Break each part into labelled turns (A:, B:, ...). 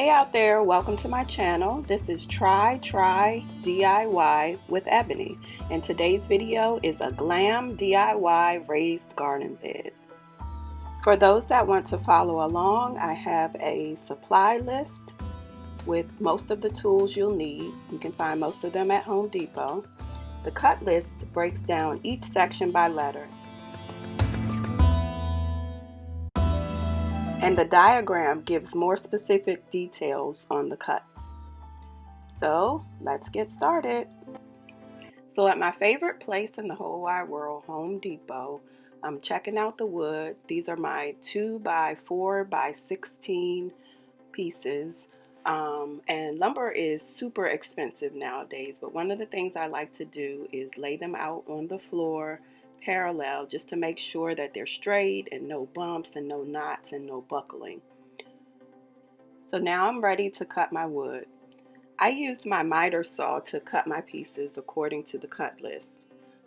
A: Hey out there, welcome to my channel. This is Try DIY with Ebony, and today's video is a Glam DIY raised garden bed. For those that want to follow along, I have a supply list with most of the tools you'll need. You can find most of them at Home Depot. The cut list breaks down each section by letter, and the diagram gives more specific details on the cuts. So let's get started. So at my favorite place in the whole wide world, Home Depot, I'm checking out the wood. These are my 2x4x16 pieces. And lumber is super expensive nowadays, but one of the things I like to do is lay them out on the floor parallel, just to make sure that they're straight and no bumps and no knots and no buckling. So now I'm ready to cut my wood. I used my miter saw to cut my pieces according to the cut list.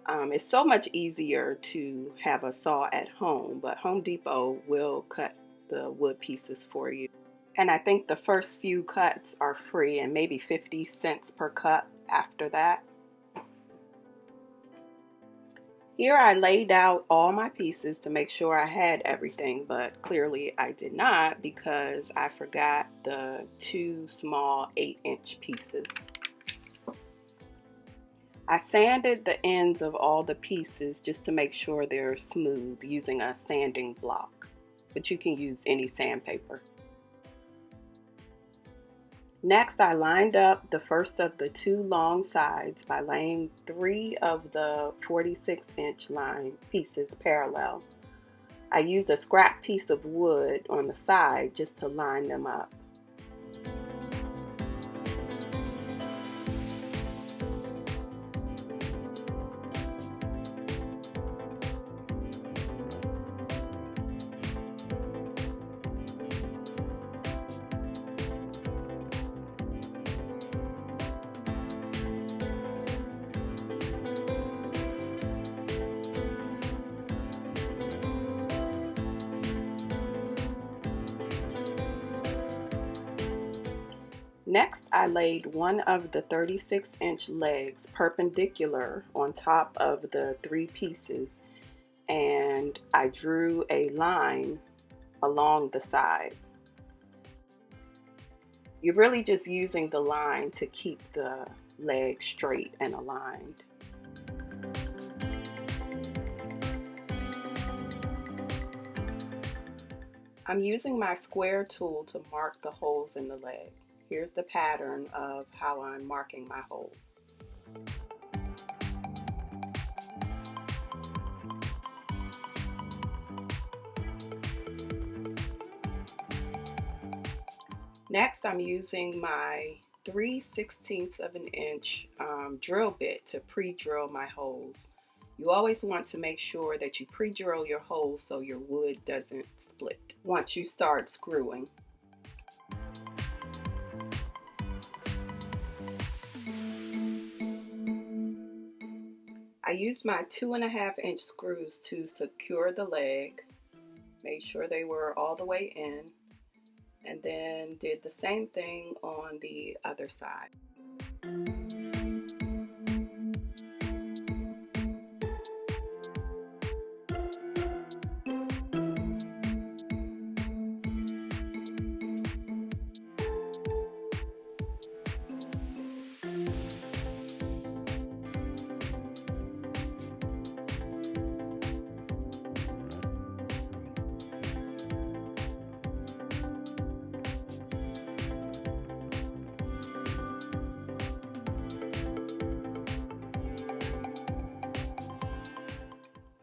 A: It's so much easier to have a saw at home, but Home Depot will cut the wood pieces for you. And I think the first few cuts are free, and maybe 50 cents per cut after that. Here I laid out all my pieces to make sure I had everything, but clearly I did not because I forgot the two small 8-inch pieces. I sanded the ends of all the pieces just to make sure they're smooth using a sanding block, but you can use any sandpaper. Next, I lined up the first of the two long sides by laying 3 of the 46-inch line pieces parallel. I used a scrap piece of wood on the side just to line them up. Next, I laid one of the 36-inch legs perpendicular on top of the 3 pieces, and I drew a line along the side. You're really just using the line to keep the leg straight and aligned. I'm using my square tool to mark the holes in the leg. Here's the pattern of how I'm marking my holes. Next, I'm using my 3/16 of an inch drill bit to pre-drill my holes. You always want to make sure that you pre-drill your holes so your wood doesn't split once you start screwing. I used my 2.5-inch screws to secure the leg, made sure they were all the way in, and then did the same thing on the other side.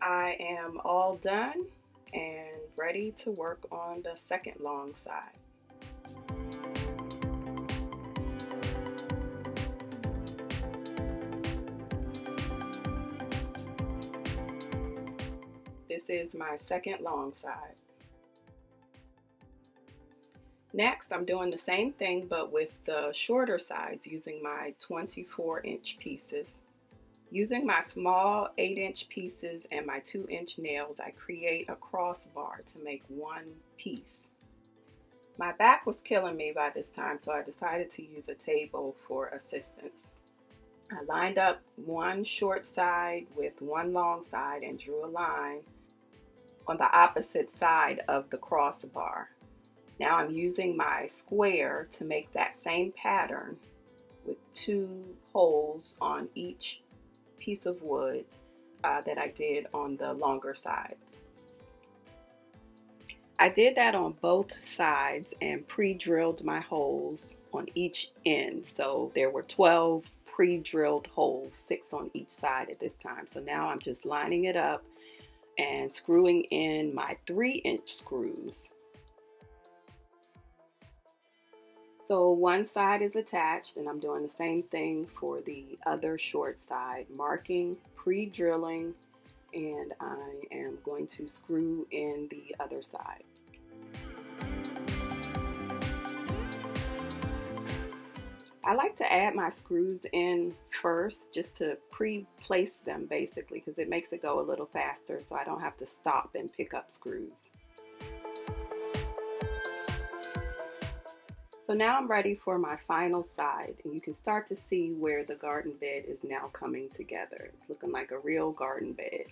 A: I am all done and ready to work on the second long side. This is my second long side. Next, I'm doing the same thing but with the shorter sides using my 24-inch pieces. Using my small 8-inch pieces and my 2-inch nails, I create a crossbar to make one piece. My back was killing me by this time, so I decided to use a table for assistance. I lined up one short side with one long side and drew a line on the opposite side of the crossbar. Now I'm using my square to make that same pattern with 2 holes on each piece of wood that I did on the longer sides. I did that on both sides and pre-drilled my holes on each end. So there were 12 pre-drilled holes, 6 on each side at this time. So now I'm just lining it up and screwing in my 3-inch screws. So one side is attached, and I'm doing the same thing for the other short side, marking, pre-drilling, and I am going to screw in the other side. I like to add my screws in first just to pre-place them basically, because it makes it go a little faster so I don't have to stop and pick up screws. So now I'm ready for my final side, and you can start to see where the garden bed is now coming together. It's looking like a real garden bed.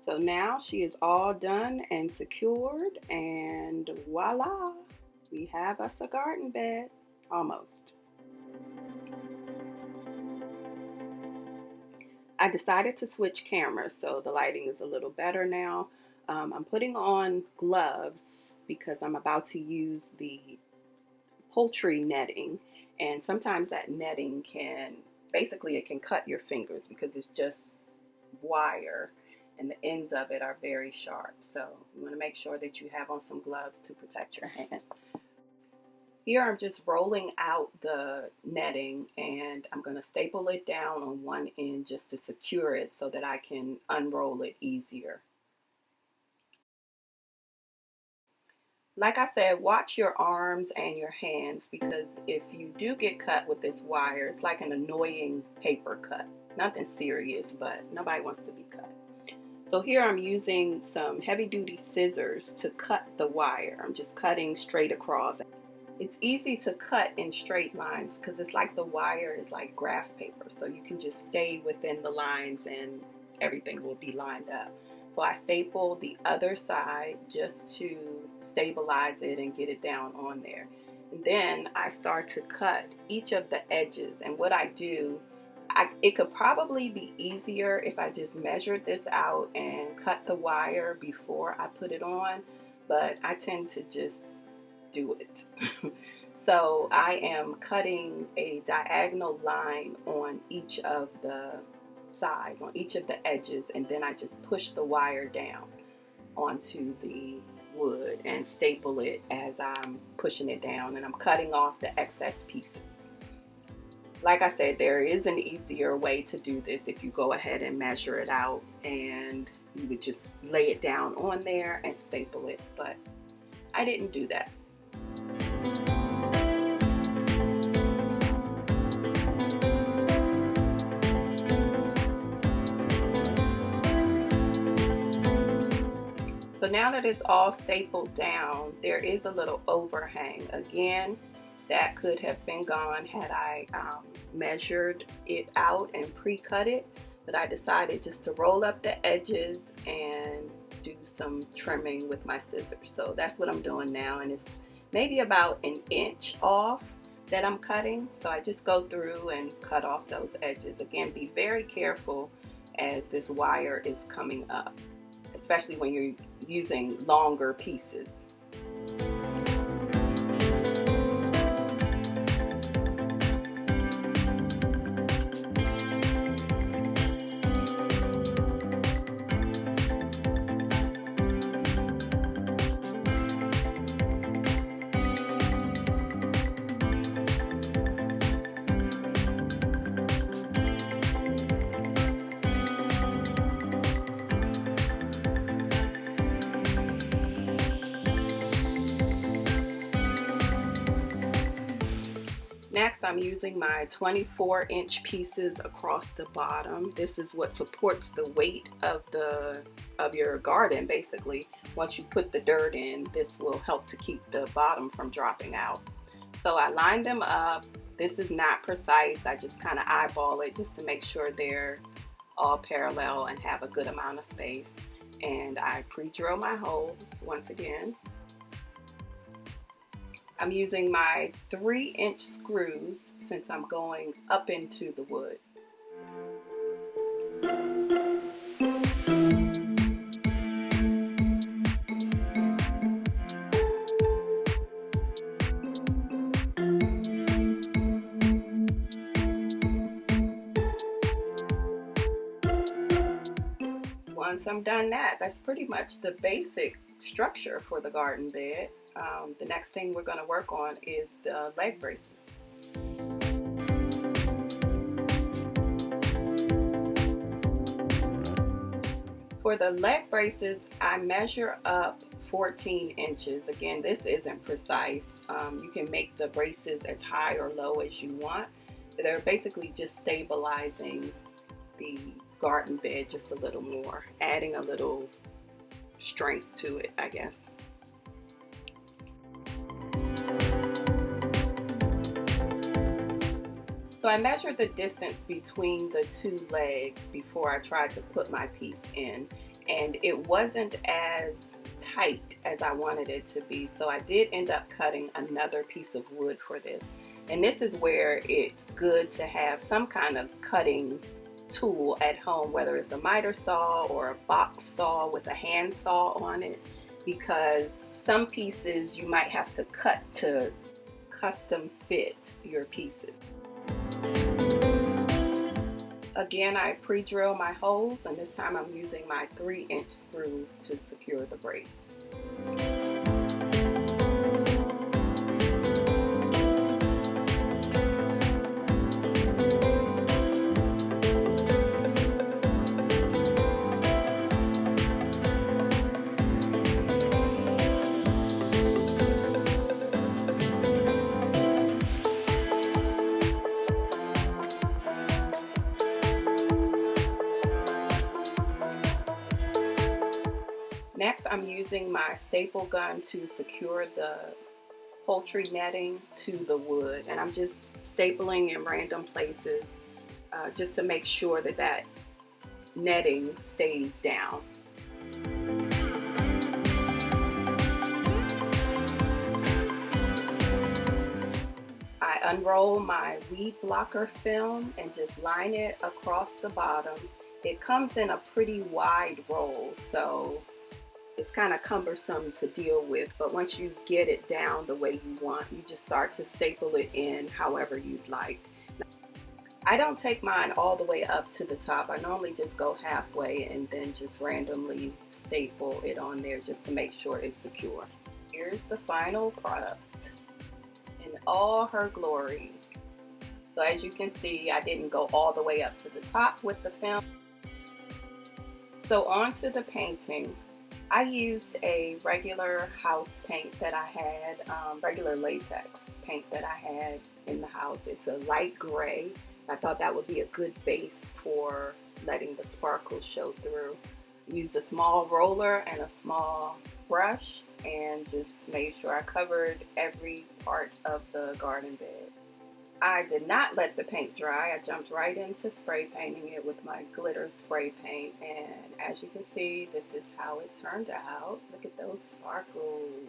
A: So now she is all done and secured, and voila, we have us a garden bed, almost. I decided to switch cameras, so the lighting is a little better now. I'm putting on gloves because I'm about to use the poultry netting, and sometimes that netting it can cut your fingers because it's just wire and the ends of it are very sharp. So you want to make sure that you have on some gloves to protect your hands. Here I'm just rolling out the netting, and I'm going to staple it down on one end just to secure it so that I can unroll it easier. Like I said, watch your arms and your hands, because if you do get cut with this wire, it's like an annoying paper cut. Nothing serious, but nobody wants to be cut. So here I'm using some heavy duty scissors to cut the wire. I'm just cutting straight across. It's easy to cut in straight lines because it's like the wire is like graph paper. So you can just stay within the lines and everything will be lined up. So I staple the other side just to stabilize it and get it down on there. And then I start to cut each of the edges. And what I do, it could probably be easier if I just measured this out and cut the wire before I put it on, but I tend to just do it. So I am cutting a diagonal line on each of the sides, on each of the edges, and then I just push the wire down onto the wood and staple it as I'm pushing it down, and I'm cutting off the excess pieces. Like I said, there is an easier way to do this if you go ahead and measure it out, and you would just lay it down on there and staple it, but I didn't do that. So now that it's all stapled down, there is a little overhang. Again, that could have been gone had I measured it out and pre-cut it, but I decided just to roll up the edges and do some trimming with my scissors. So that's what I'm doing now, and it's maybe about an inch off that I'm cutting. So I just go through and cut off those edges. Again, be very careful as this wire is coming up, especially when you're using longer pieces. I'm using my 24-inch pieces across the bottom. This is what supports the weight of your garden basically. Once you put the dirt in, this will help to keep the bottom from dropping out. So I line them up. This is not precise. I just kind of eyeball it just to make sure they're all parallel and have a good amount of space. And I pre-drill my holes once again. I'm using my 3-inch screws since I'm going up into the wood. Once I'm done that's pretty much the basic structure for the garden bed. The next thing we're going to work on is the leg braces. For the leg braces, I measure up 14 inches. Again, this isn't precise. You can make the braces as high or low as you want. They're basically just stabilizing the garden bed just a little more, adding a little strength to it, I guess. So I measured the distance between the two legs before I tried to put my piece in, and it wasn't as tight as I wanted it to be. So I did end up cutting another piece of wood for this. And this is where it's good to have some kind of cutting tool at home, whether it's a miter saw or a box saw with a hand saw on it, because some pieces you might have to cut to custom fit your pieces. Again, I pre-drill my holes, and this time I'm using my 3-inch screws to secure the brace. Next, I'm using my staple gun to secure the poultry netting to the wood, and I'm just stapling in random places just to make sure that netting stays down. I unroll my weed blocker film and just line it across the bottom. It comes in a pretty wide roll, so it's kind of cumbersome to deal with, but once you get it down the way you want, you just start to staple it in however you'd like. I don't take mine all the way up to the top. I normally just go halfway and then just randomly staple it on there just to make sure it's secure. Here's the final product in all her glory. So as you can see, I didn't go all the way up to the top with the film. So on to the painting. I used a regular house paint that I had, regular latex paint that I had in the house. It's a light gray. I thought that would be a good base for letting the sparkles show through. Used a small roller and a small brush and just made sure I covered every part of the garden bed. I did not let the paint dry. I jumped right into spray painting it with my glitter spray paint, and as you can see, this is how it turned out. Look at those sparkles.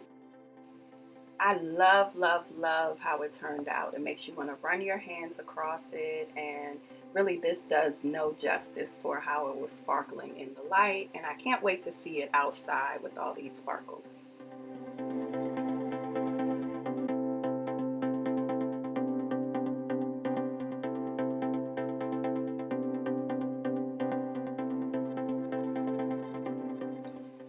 A: I love, love, love how it turned out. It makes you want to run your hands across it, and really this does no justice for how it was sparkling in the light, and I can't wait to see it outside with all these sparkles.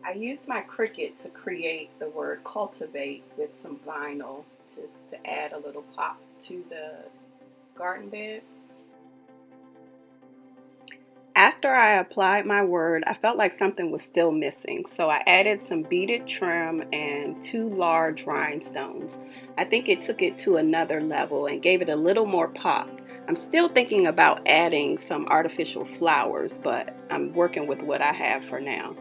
A: I used my Cricut to create the word cultivate with some vinyl just to add a little pop to the garden bed. After I applied my word, I felt like something was still missing, so I added some beaded trim and 2 large rhinestones. I think it took it to another level and gave it a little more pop. I'm still thinking about adding some artificial flowers, but I'm working with what I have for now.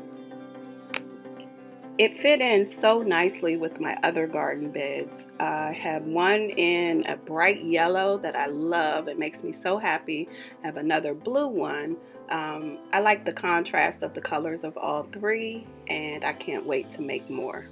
A: It fit in so nicely with my other garden beds. I have one in a bright yellow that I love. It makes me so happy. I have another blue one. I like the contrast of the colors of all three, and I can't wait to make more.